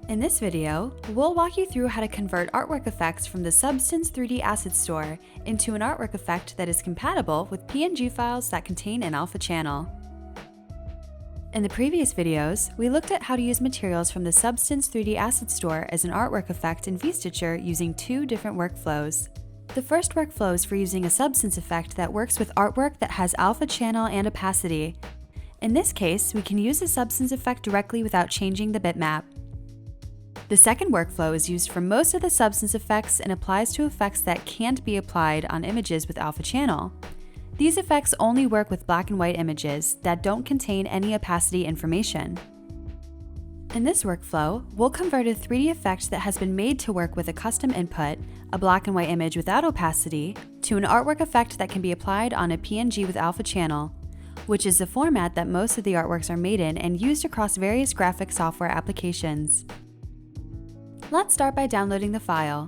In this video, we'll walk you through how to convert artwork effects from the Substance 3D Asset Store into an artwork effect that is compatible with PNG files that contain an alpha channel. In the previous videos, we looked at how to use materials from the Substance 3D Asset Store as an artwork effect in VStitcher using two different workflows. The first workflow is for using a substance effect that works with artwork that has alpha channel and opacity. In this case, we can use the substance effect directly without changing the bitmap. The second workflow is used for most of the substance effects and applies to effects that can't be applied on images with alpha channel. These effects only work with black and white images that don't contain any opacity information. In this workflow, we'll convert a 3D effect that has been made to work with a custom input, a black and white image without opacity, to an artwork effect that can be applied on a PNG with alpha channel, which is the format that most of the artworks are made in and used across various graphic software applications. Let's start by downloading the file.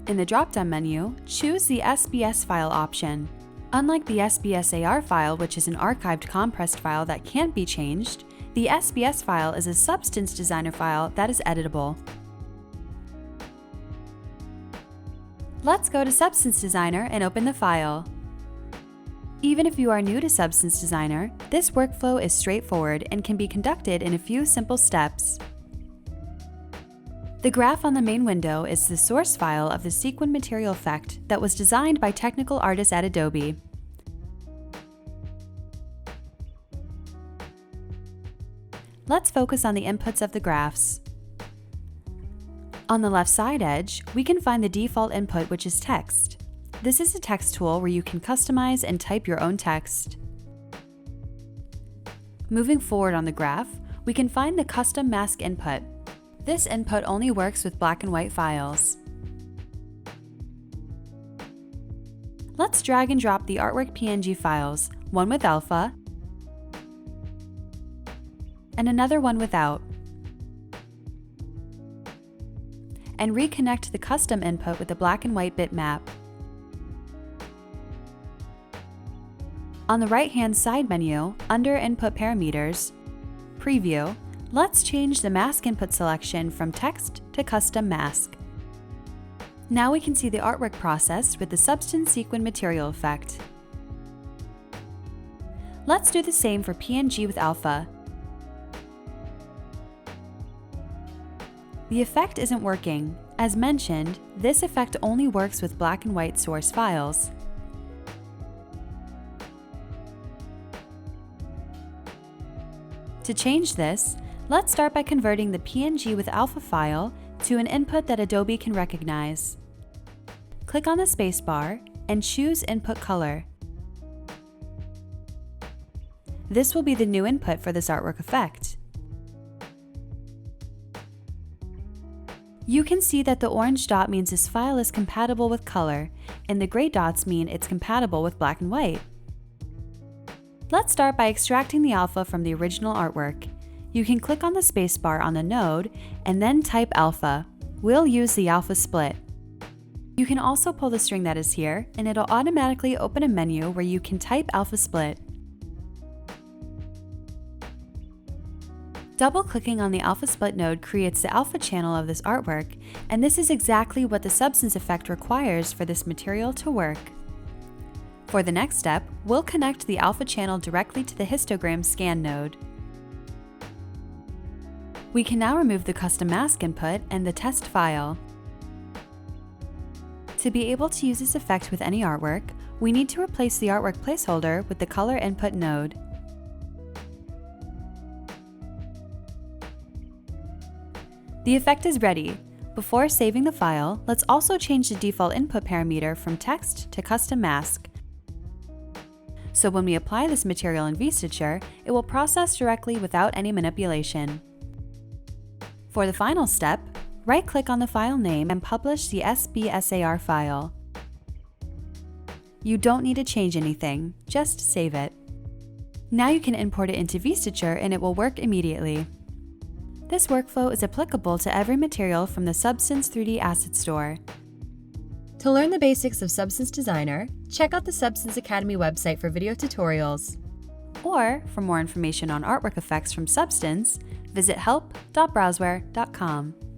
In the drop-down menu, choose the SBS file option. Unlike the SBSAR file, which is an archived compressed file that can't be changed, the SBS file is a Substance Designer file that is editable. Let's go to Substance Designer and open the file. Even if you are new to Substance Designer, this workflow is straightforward and can be conducted in a few simple steps. The graph on the main window is the source file of the sequin material effect that was designed by technical artists at Adobe. Let's focus on the inputs of the graphs. On the left side edge, we can find the default input, which is text. This is a text tool where you can customize and type your own text. Moving forward on the graph, we can find the custom mask input. This input only works with black and white files. Let's drag and drop the artwork PNG files, one with alpha and another one without, and reconnect the custom input with the black and white bitmap. On the right-hand side menu, under Input Parameters, Preview, let's change the mask input selection from text to custom mask. Now we can see the artwork processed with the Substance Sequin Material effect. Let's do the same for PNG with alpha. The effect isn't working. As mentioned, this effect only works with black and white source files. To change this, let's start by converting the PNG with alpha file to an input that Adobe can recognize. Click on the spacebar and choose Input Color. This will be the new input for this artwork effect. You can see that the orange dot means this file is compatible with color, and the gray dots mean it's compatible with black and white. Let's start by extracting the alpha from the original artwork. You can click on the spacebar on the node and then type alpha. We'll use the alpha split. You can also pull the string that is here, and it'll automatically open a menu where you can type alpha split. Double-clicking on the alpha split node creates the alpha channel of this artwork, and this is exactly what the substance effect requires for this material to work. For the next step, we'll connect the alpha channel directly to the histogram scan node. We can now remove the custom mask input and the test file. To be able to use this effect with any artwork, we need to replace the artwork placeholder with the color input node. The effect is ready. Before saving the file, let's also change the default input parameter from text to custom mask. So when we apply this material in VStitcher, it will process directly without any manipulation. For the final step, right-click on the file name and publish the SBSAR file. You don't need to change anything, just save it. Now you can import it into VStitcher and it will work immediately. This workflow is applicable to every material from the Substance 3D Asset Store. To learn the basics of Substance Designer, check out the Substance Academy website for video tutorials. Or, for more information on artwork effects from Substance, visit help.browseware.com.